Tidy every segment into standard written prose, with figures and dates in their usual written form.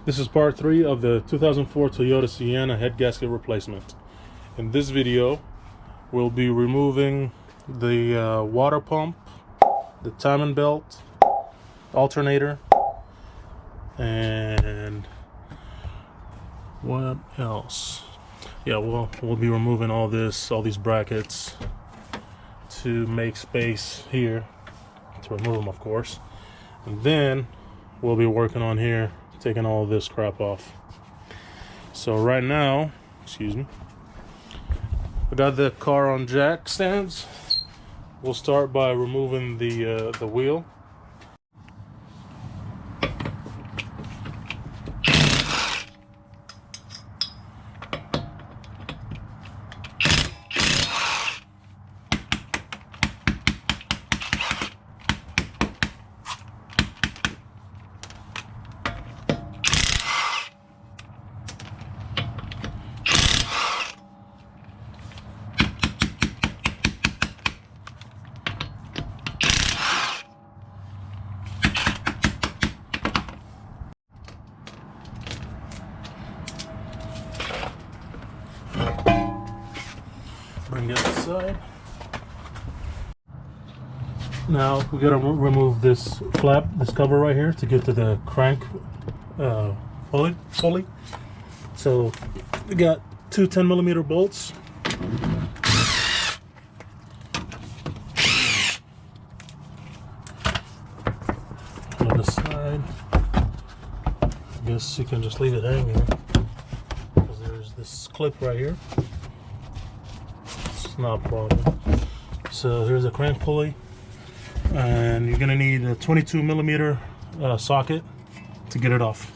This is part 3 of the 2004 Toyota Sienna head gasket replacement. In this video, we'll be removing the water pump, the timing belt, alternator, and what else? Yeah, we'll be removing all these brackets to make space here to remove them, of course. And then we'll be working on here, taking all this crap off. So right now, excuse me, I got the car on jack stands. We'll start by removing the wheel. Bring it aside. Now we gotta remove this flap, this cover right here, to get to the crank pulley. So we got two 10mm bolts. On the side, I guess you can just leave it hanging because there's this clip right here. Not a problem. So here's a crank pulley, and you're gonna need a 22mm socket to get it off.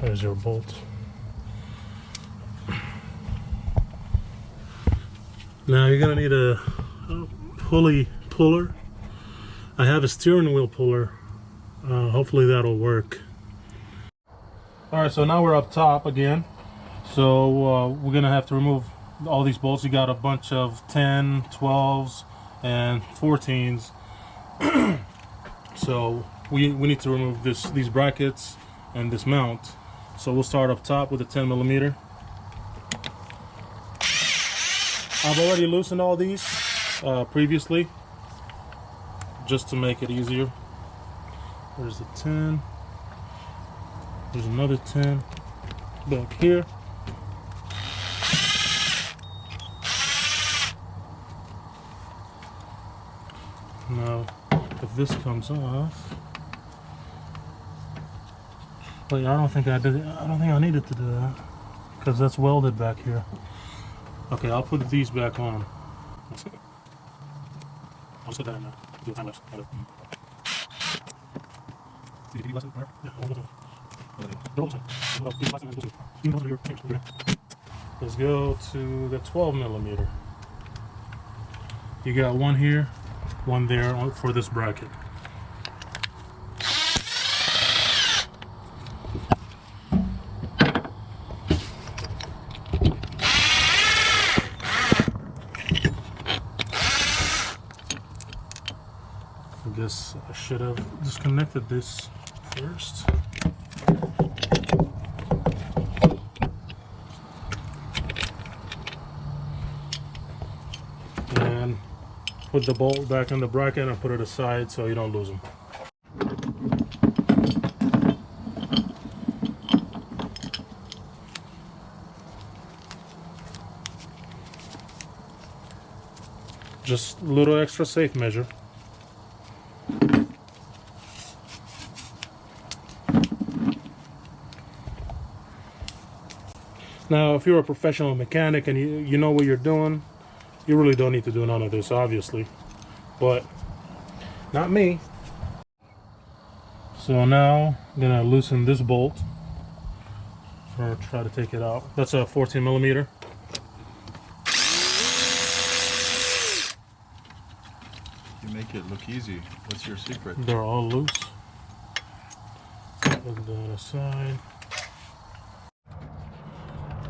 There's your bolt. Now you're gonna need a pulley puller. I have a steering wheel puller. Hopefully that'll work. All right, so now we're up top again. So we're gonna have to remove all these bolts. You got a bunch of 10, 12s, and 14s. So we need to remove these brackets and this mount. So we'll start up top with a 10mm. I've already loosened all these previously, just to make it easier. There's the 10. There's another 10 back here. Now, if this comes off, wait, I don't think I did it. I don't think I needed to do that because that's welded back here. Okay, I'll put these back on. I'll set that in there. Do a time lapse. Let's go to the 12mm. You got one here, one there for this bracket. I guess I should have disconnected this first. And put the bolt back in the bracket and put it aside so you don't lose them. Just a little extra safe measure. Now, if you're a professional mechanic and you know what you're doing, you really don't need to do none of this, obviously. But not me. So now I'm gonna loosen this bolt, or try to take it out. That's a 14mm. You make make it look easy? What's your secret? They're all loose. Put that aside.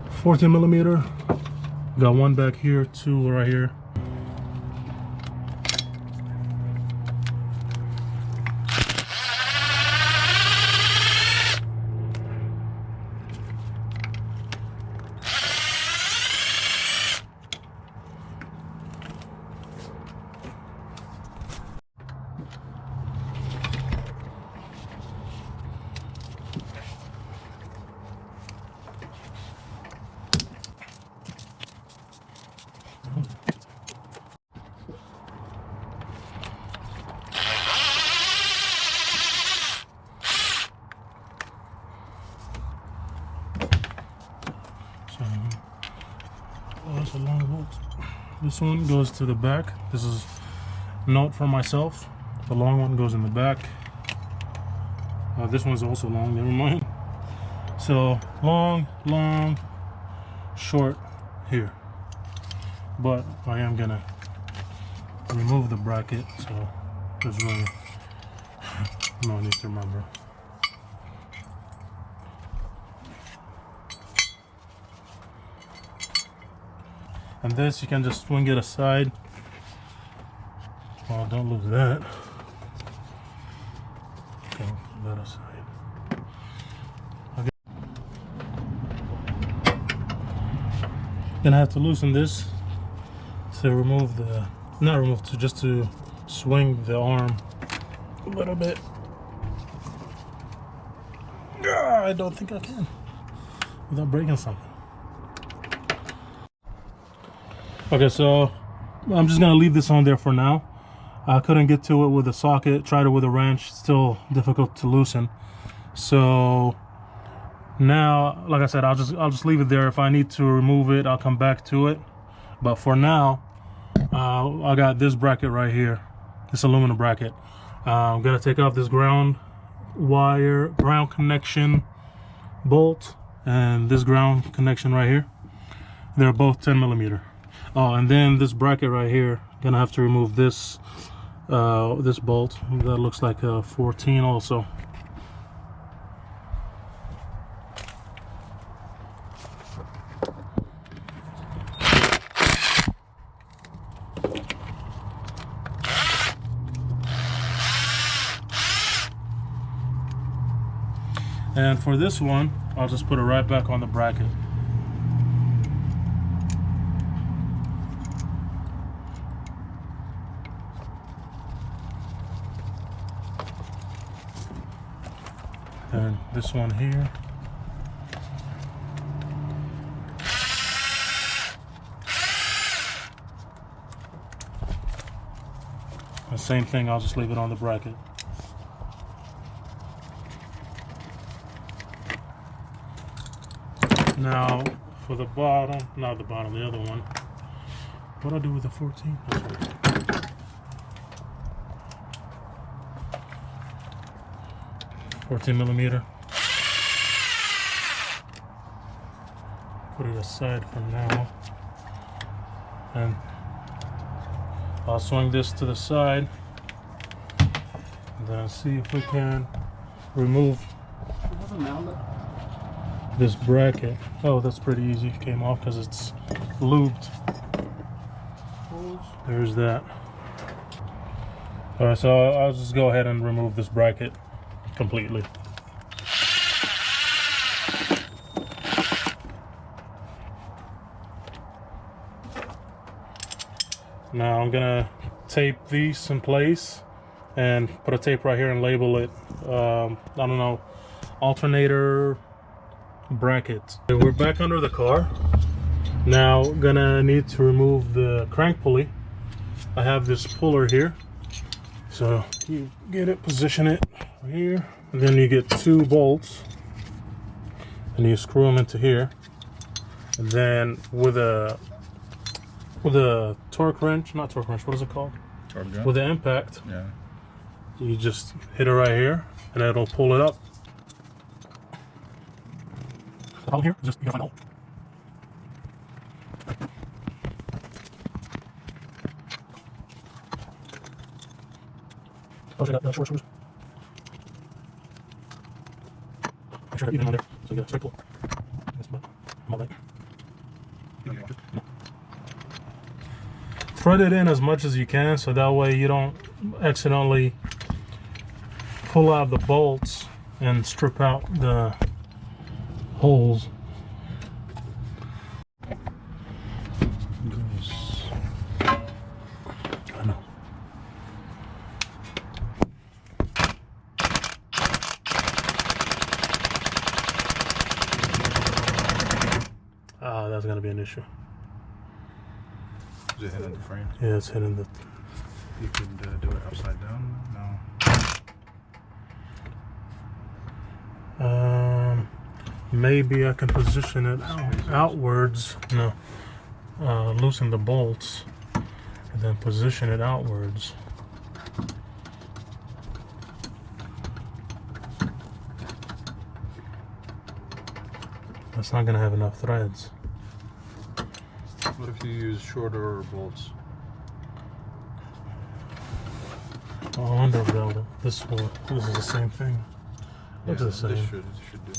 14 millimeter. Got one back here, two right here. Oh, that's a long bolt. This one goes to the back. This is a note for myself. The long one goes in the back. This one's also long, never mind. So long, long, short here. But I am gonna remove the bracket, so there's really no need to remember. And this, you can just swing it aside. Oh, don't lose that. Okay, put that aside. Okay. Gonna have to loosen this to remove the, not remove, to just to swing the arm a little bit. I don't think I can without breaking something. Okay, so I'm just gonna leave this on there for now. I couldn't get to it with a socket, tried it with a wrench, still difficult to loosen. So now, like I said, I'll just leave it there. If I need to remove it, I'll come back to it. But for now, I got this bracket right here, this aluminum bracket. I'm gonna take off this ground wire, ground connection bolt, and this ground connection right here. They're both 10 millimeter. Oh, and then this bracket right here, gonna have to remove this this bolt. That looks like a 14 also. And for this one, I'll just put it right back on the bracket. And this one here. The same thing, I'll just leave it on the bracket. Now for the bottom, not the bottom, the other one. What do I do with the 14? That's right. 14 millimeter. Put it aside for now. And I'll swing this to the side. And then see if we can remove this bracket. Oh, that's pretty easy. It came off because it's lubed. There's that. Alright, so I'll just go ahead and remove this bracket completely. Now I'm gonna tape these in place and put a tape right here and label it I don't know, alternator brackets. Okay, we're back under the car. Now gonna need to remove the crank pulley. I have this puller here, so you get it, position it right here, and then you get two bolts and you screw them into here, and then with a torque wrench, not torque wrench, what is it called? Torque gun? With the impact, yeah, you just hit it right here and it'll pull it up. The problem here is just you gotta find out. Oh, so I got short screws. Make sure I got even on there, so you get a straight pull. That's about all right. Thread it in as much as you can, so that way you don't accidentally pull out the bolts and strip out the holes. I know. Ah, that's gonna be an issue. Is it hitting the frame? Yeah, it's hitting the. You could do it upside down? No. Maybe I can position it outwards. No, loosen the bolts and then position it outwards. That's not gonna have enough threads. What if you use shorter bolts? Oh, underbelt. This is the same thing. Looks the same. This should do.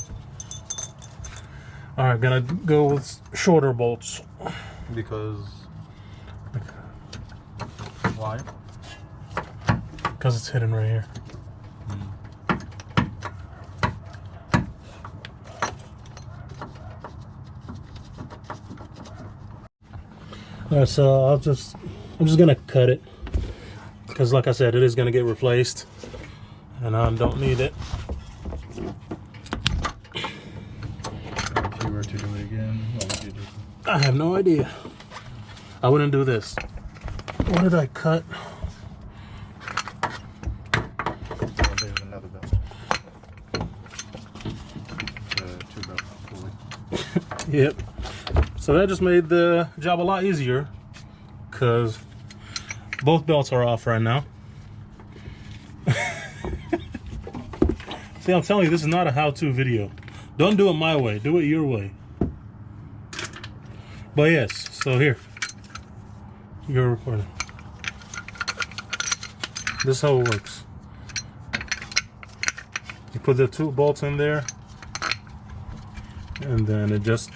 All right, gonna go with shorter bolts. Because why? Because it's hidden right here. All right, so I'm just gonna cut it because, like I said, it is gonna get replaced, and I don't need it. If you were to do it again, what would you do? I have no idea. I wouldn't do this. What did I cut? Oh, there's another belt. Two belt pulley. Yep. So that just made the job a lot easier because both belts are off right now. See, I'm telling you, this is not a how-to video. Don't do it my way. Do it your way. But yes, so here. You're recording. This is how it works. You put the two bolts in there, and then it just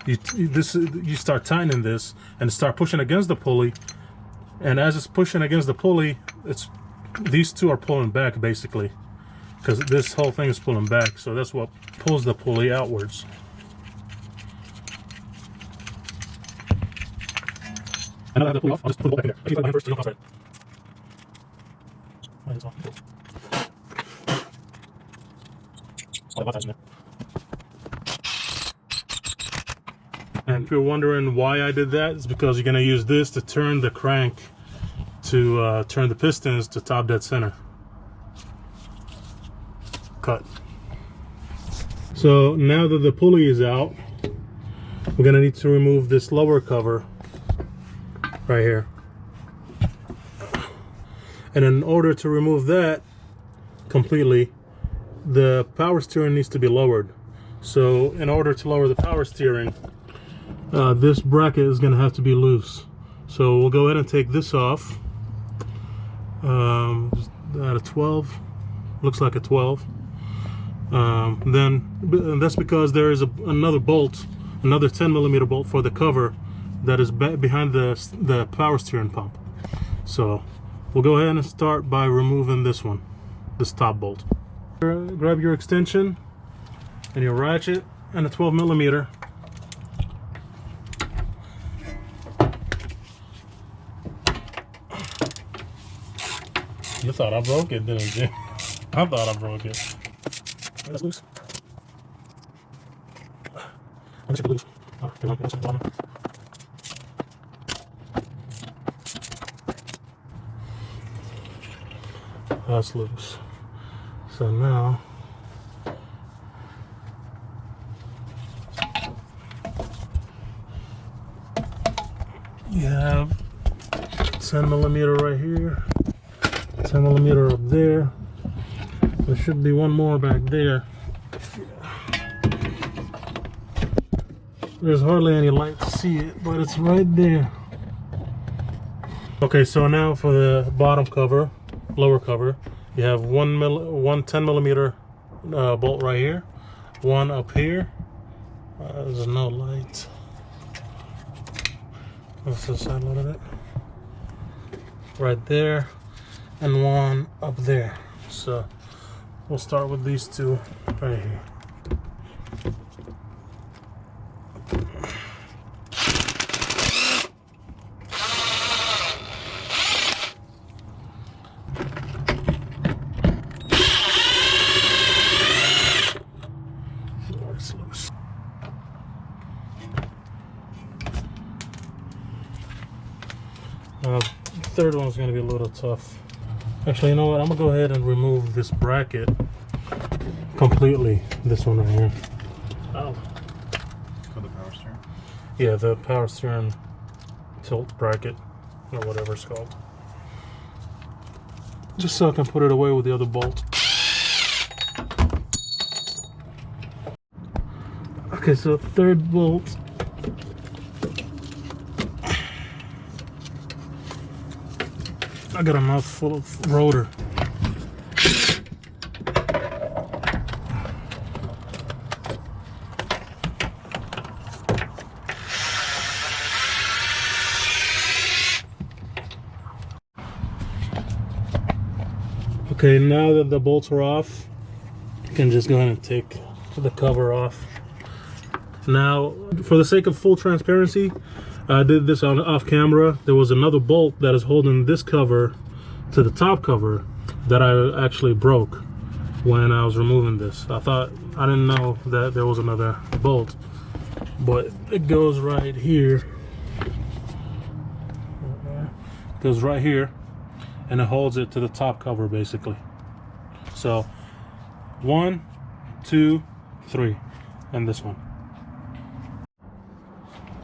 you start tightening this and start pushing against the pulley, and as it's pushing against the pulley, these two are pulling back basically, because this whole thing is pulling back, so that's what pulls the pulley outwards. And I don't have the pulley off, I'll just put the bolt back in there. Actually, put my hand first so you don't toss it. Might as well. Oh, that's in there. And if you're wondering why I did that, it's because you're going to use this to turn the crank to turn the pistons to top dead center. Cut. So now that the pulley is out, we're going to need to remove this lower cover right here. And in order to remove that completely, the power steering needs to be lowered. So in order to lower the power steering, this bracket is going to have to be loose. So we'll go ahead and take this off. At a 12, looks like a 12. Then that's because there is another bolt, another 10mm bolt for the cover that is behind the power steering pump. So we'll go ahead and start by removing this one, this top bolt. Grab your extension and your ratchet and a 12mm. You thought I broke it, didn't you? I thought I broke it. That's loose. Let me check it loose. Oh, come on, check the bottom. That's loose. So now you have 10mm right here, 10mm up there. There should be one more back there. There's hardly any light to see it, but it's right there. Okay, so now for the bottom cover, lower cover, You have one 10 millimeter bolt right here, one up here. There's no light. Let's just side load it. Right there, and one up there. So we'll start with these two right here. It's loose. The third one's gonna be a little tough. Actually, you know what? I'm gonna go ahead and remove this bracket completely. This one right here. Oh. For the power steering? Yeah, the power steering tilt bracket, or whatever it's called. Just so I can put it away with the other bolt. Okay, so third bolt. I got a mouthful of rotor. Okay, now that the bolts are off, you can just go ahead and take the cover off. Now, for the sake of full transparency, I did this off camera. There was another bolt that is holding this cover to the top cover that I actually broke when I was removing this. I didn't know that there was another bolt, but it goes right here. It goes right here, and it holds it to the top cover basically. So 1, 2, 3, and this one.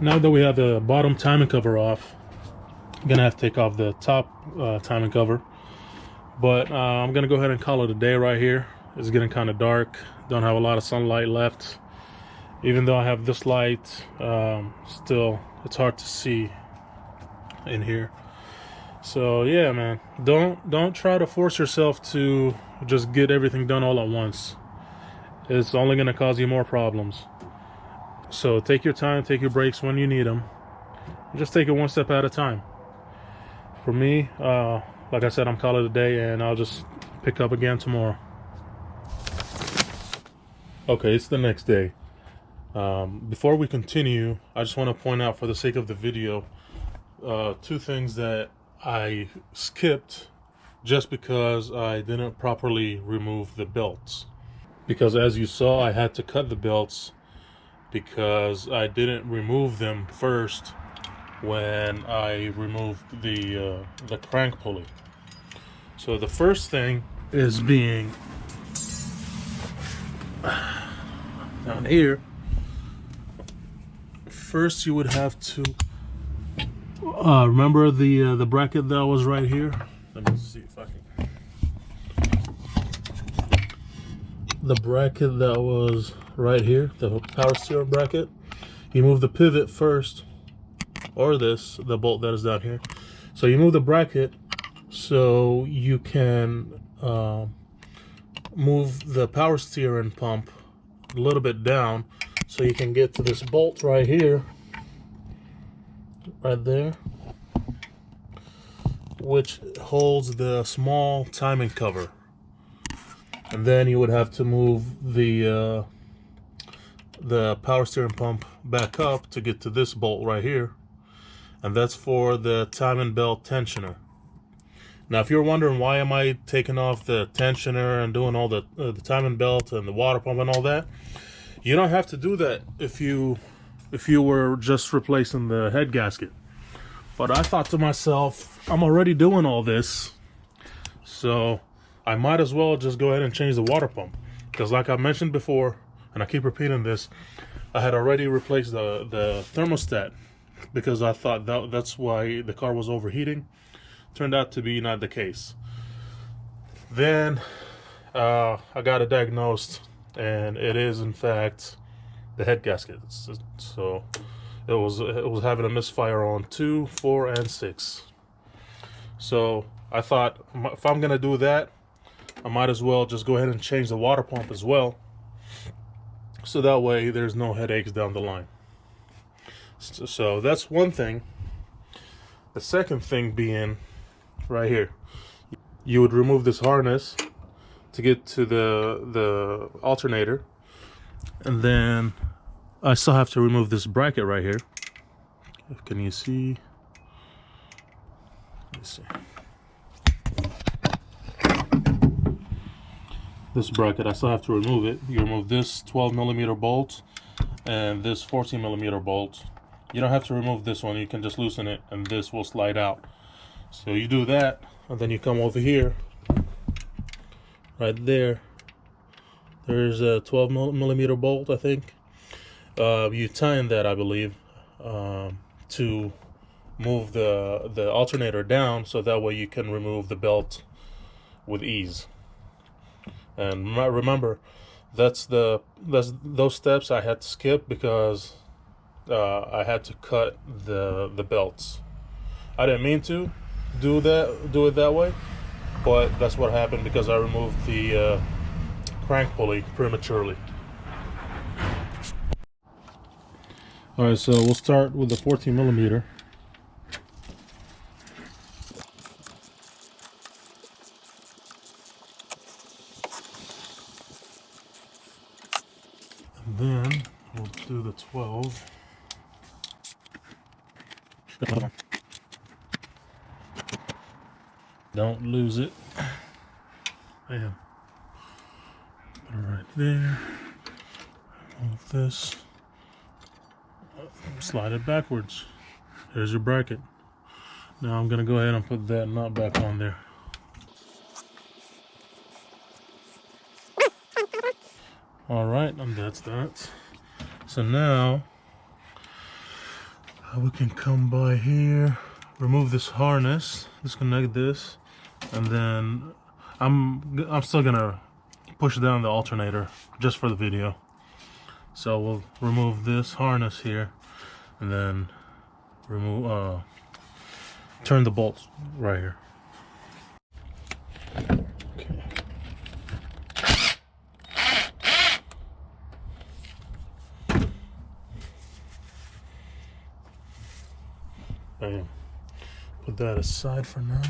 Now that we have the bottom timing cover off, I'm gonna have to take off the top timing cover, but I'm gonna go ahead and call it a day right here. It's getting kind of dark, don't have a lot of sunlight left. Even though I have this light, still it's hard to see in here. So yeah, man, don't try to force yourself to just get everything done all at once. It's only gonna cause you more problems. So take your time, take your breaks when you need them. Just take it one step at a time. For me, like I said, I'm calling it a day, and I'll just pick up again tomorrow. Okay, it's the next day. Before we continue, I just want to point out, for the sake of the video, 2 things that I skipped just because I didn't properly remove the belts. Because as you saw, I had to cut the belts because I didn't remove them first when I removed the crank pulley. So the first thing is being down here. First, you would have to remember the bracket that was right here. Let me see if I can. The bracket that was right here, the power steering bracket. You move the pivot first, or the bolt that is down here. So you move the bracket so you can move the power steering pump a little bit down so you can get to this bolt right here, right there, which holds the small timing cover. And then you would have to move the power steering pump back up to get to this bolt right here, and that's for the timing belt tensioner. Now, if you're wondering why am I taking off the tensioner and doing all the timing belt and the water pump and all that, you don't have to do that if you were just replacing the head gasket. But I thought to myself, I'm already doing all this, so I might as well just go ahead and change the water pump. Because like I mentioned before, and I keep repeating this, I had already replaced the thermostat because I thought that's why the car was overheating. Turned out to be not the case. Then I got it diagnosed, and it is in fact the head gasket. So it was having a misfire on 2, 4, and 6. So I thought, if I'm gonna do that, I might as well just go ahead and change the water pump as well, so that way there's no headaches down the line. So that's one thing. The second thing being right here, you would remove this harness to get to the alternator, and then I still have to remove this bracket right here. Can you see? Let's see. This bracket, I still have to remove it. You remove this 12mm bolt and this 14mm bolt. You don't have to remove this one, you can just loosen it and this will slide out. So you do that, and then you come over here, right there. There's a 12mm bolt, I think. You tighten that, I believe, to move the alternator down, so that way you can remove the belt with ease. And remember, those steps I had to skip because I had to cut the belts. I didn't mean to do it that way, but that's what happened because I removed the crank pulley prematurely. All right, so we'll start with the 14mm. And then we'll do the 12. Don't lose it. Bam. Put it right there. Move this. Slide it backwards. There's your bracket. Now I'm gonna go ahead and put that nut back on there. Alright, and that's that. So now we can come by here, remove this harness, disconnect this, and then I'm still gonna push down the alternator just for the video. So we'll remove this harness here, and then remove turn the bolts right here. Okay. Bam. Put that aside for now.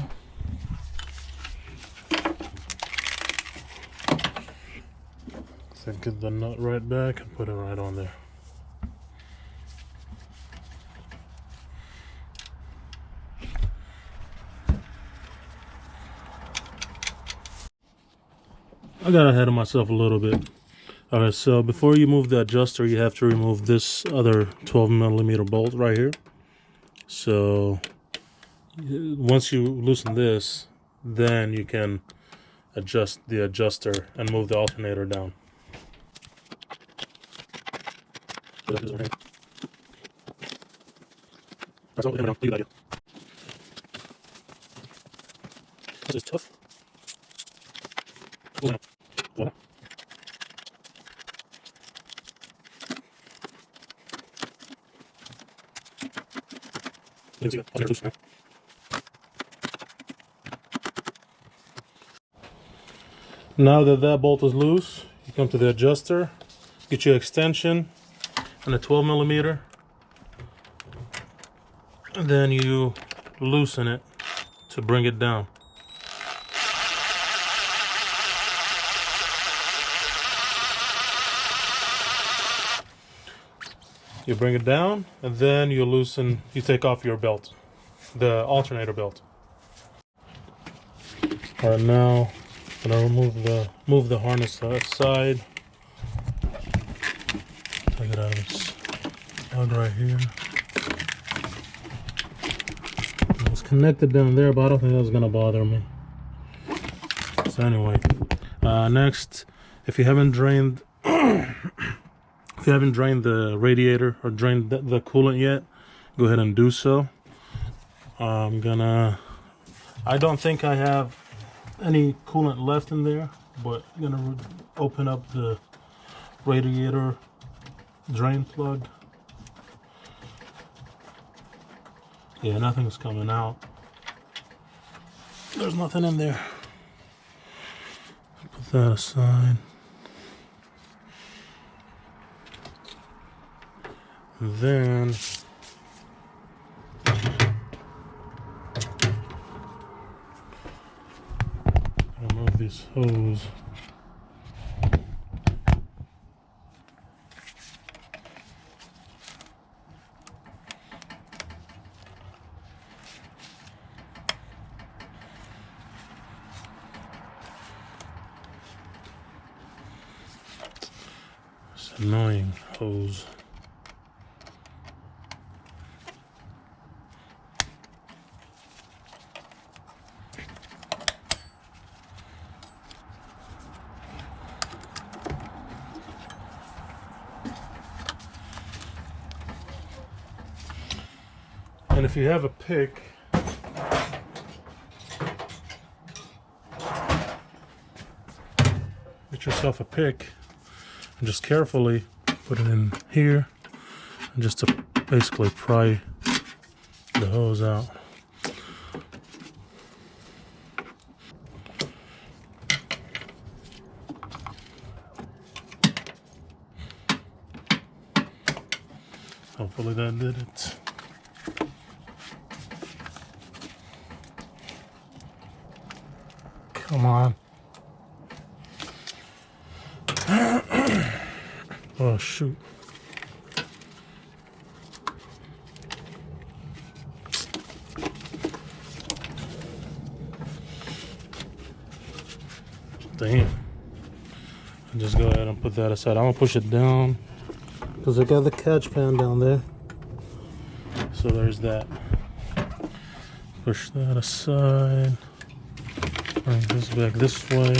So get the nut right back and put it right on there. I got ahead of myself a little bit. Alright, so before you move the adjuster, you have to remove this other 12mm bolt right here. So once you loosen this, then you can adjust the adjuster and move the alternator down. This is tough. Now that that bolt is loose, you come to the adjuster, get your extension and a 12mm, and then you loosen it to bring it down. You bring it down, and then you loosen, you take off your belt, the alternator belt. All right, now I'm gonna move the harness aside. Take it out of this plug right here. It's connected down there, but I don't think that's gonna bother me. So anyway, next, if you haven't drained the radiator or drained the coolant yet, go ahead and do so. I don't think I have any coolant left in there, but I'm gonna open up the radiator drain plug. Yeah, nothing's coming out. There's nothing in there. Put that aside. And then remove this hose. It's annoying hose. And if you have a pick, get yourself a pick and just carefully put it in here, and just to basically pry the hose out. Hopefully that did it. Come on. Oh, shoot. Damn. I'll just go ahead and put that aside. I'm gonna push it down because I got the catch pan down there. So there's that. Push that aside. Bring this back this way.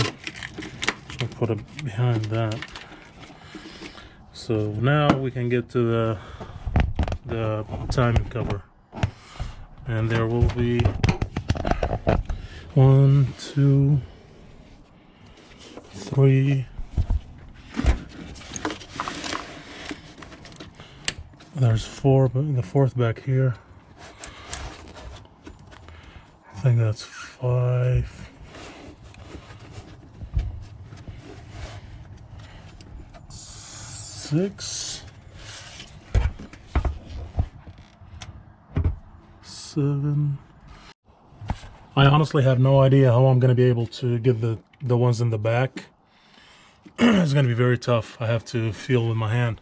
I'll put it behind that. So now we can get to the timing cover, and there will be 1, 2, 3. There's 4, but the 4th back here. I think that's 5. 6, 7. I honestly have no idea how I'm going to be able to get the ones in the back. It's going to be very tough. I have to feel with my hand.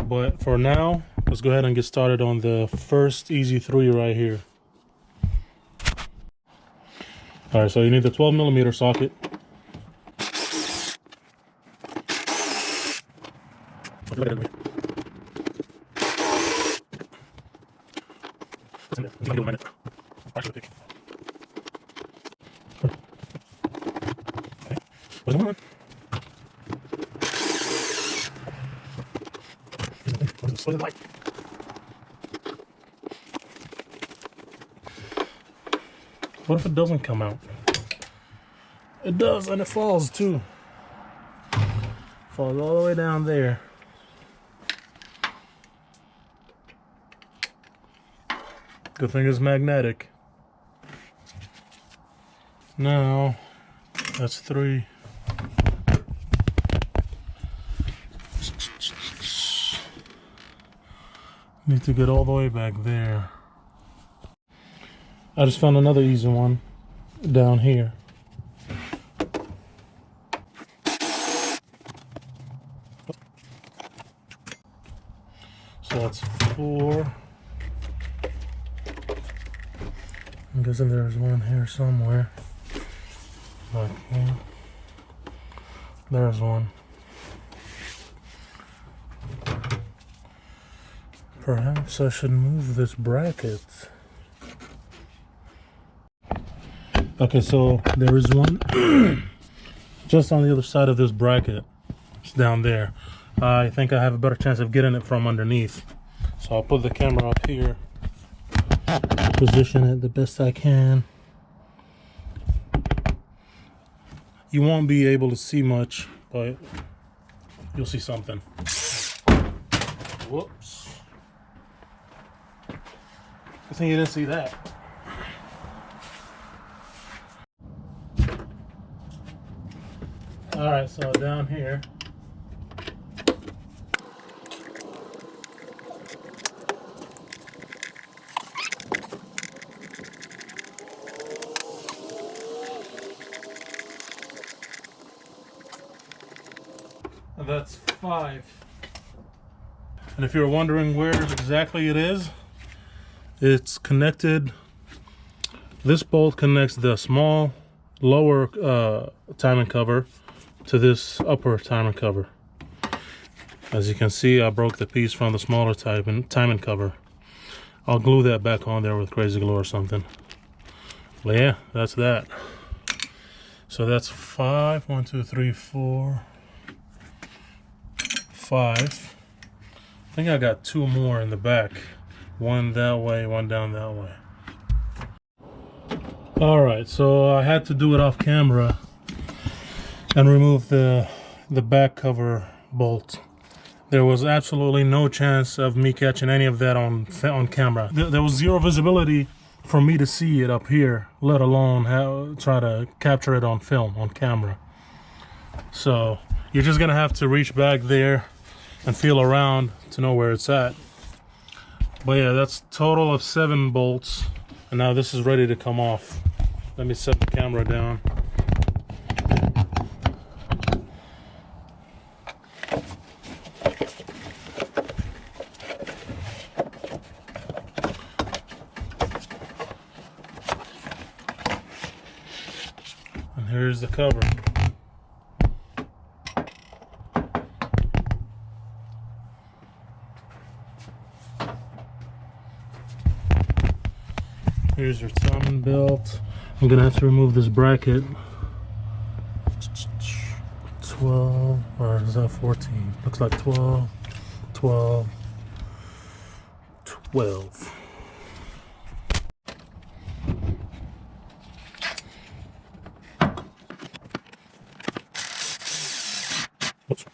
But for now, let's go ahead and get started on the first easy 3 right here. Alright, so you need the 12mm socket. What if it doesn't come out? It does, and it falls too. Falls all the way down there. Good thing it's magnetic. Now, that's 3. Need to get all the way back there. I just found another easy one down here. So that's 4. I'm guessing there's one here somewhere. Okay. There's one. Perhaps I should move this bracket. Okay, so there is one just on the other side of this bracket. It's down there. I think I have a better chance of getting it from underneath. So I'll put the camera up here, position it the best I can. You won't be able to see much, but you'll see something. Whoops. Good thing you didn't see that. All right, so down here. And that's 5. And if you're wondering where exactly it is, it's connected. This bolt connects the small lower timing cover to this upper timing cover. As you can see, I broke the piece from the smaller timing cover. I'll glue that back on there with crazy glue or something. But yeah, that's that. So that's 5. 1, 2, 3, 4, 5. I think I got 2 more in the back. One that way, one down that way. Alright, so I had to do it off camera and remove the back cover bolt. There was absolutely no chance of me catching any of that on camera. There was zero visibility for me to see it up here, let alone try to capture it on film, on camera. So you're just gonna have to reach back there and feel around to know where it's at. But yeah, that's total of 7 bolts, and now this is ready to come off. Let me set the camera down. And here's the cover. Here's your timing belt. I'm gonna have to remove this bracket. 12, or is that 14? Looks like 12, 12, 12. Oops.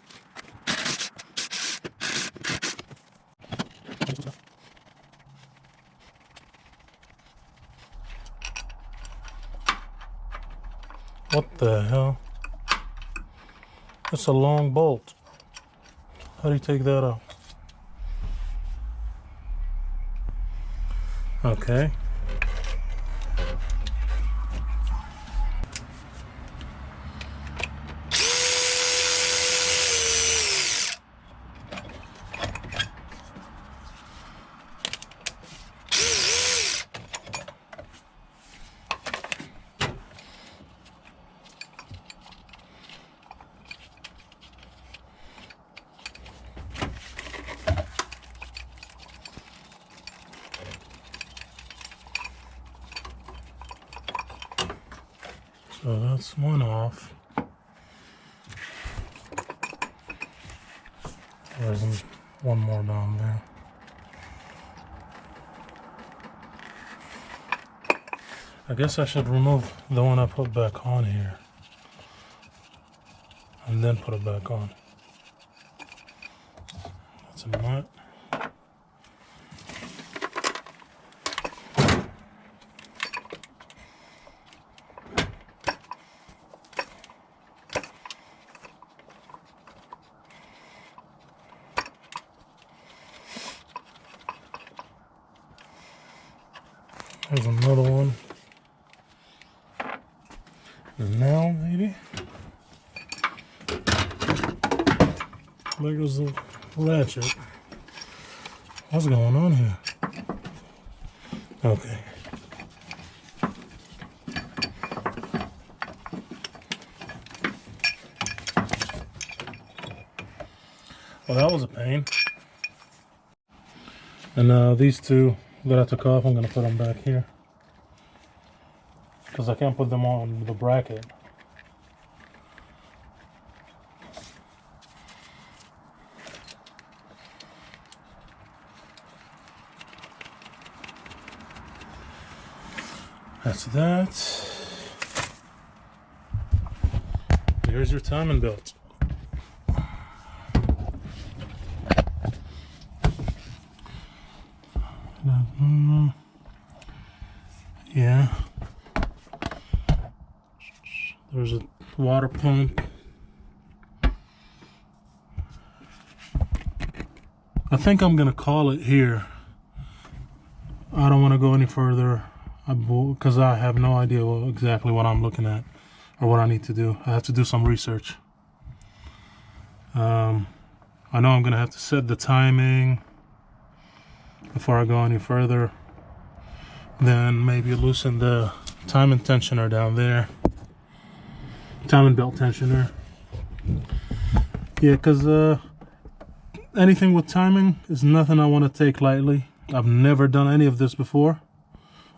What the hell? That's a long bolt. How do you take that out? Okay. So that's one off. There's one more down there. I guess I should remove the one I put back on here and then put it back on. That's a nut. There's another one. And now, maybe? There goes the ratchet. What's going on here? Okay. Well, that was a pain. And these two that I took off, I'm going to put them back here, because I can't put them on the bracket. That's that. Here's your timing belt. Yeah. There's a water pump I think I'm gonna call it here. I don't want to go any further because I have no idea exactly what I'm looking at or what I need to do. I have to do some research. I know I'm gonna have to set the timing before I go any further. Then maybe loosen the timing tensioner down there. Timing belt tensioner. Yeah, because anything with timing is nothing I want to take lightly. I've never done any of this before.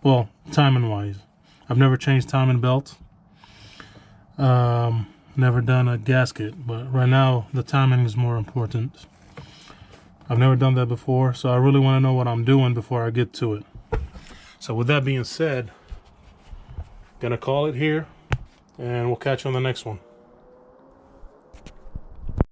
Well, timing wise. I've never changed timing belt. Never done a gasket, but right now the timing is more important. I've never done that before, so I really want to know what I'm doing before I get to it. So with that being said, gonna call it here, and we'll catch you on the next one.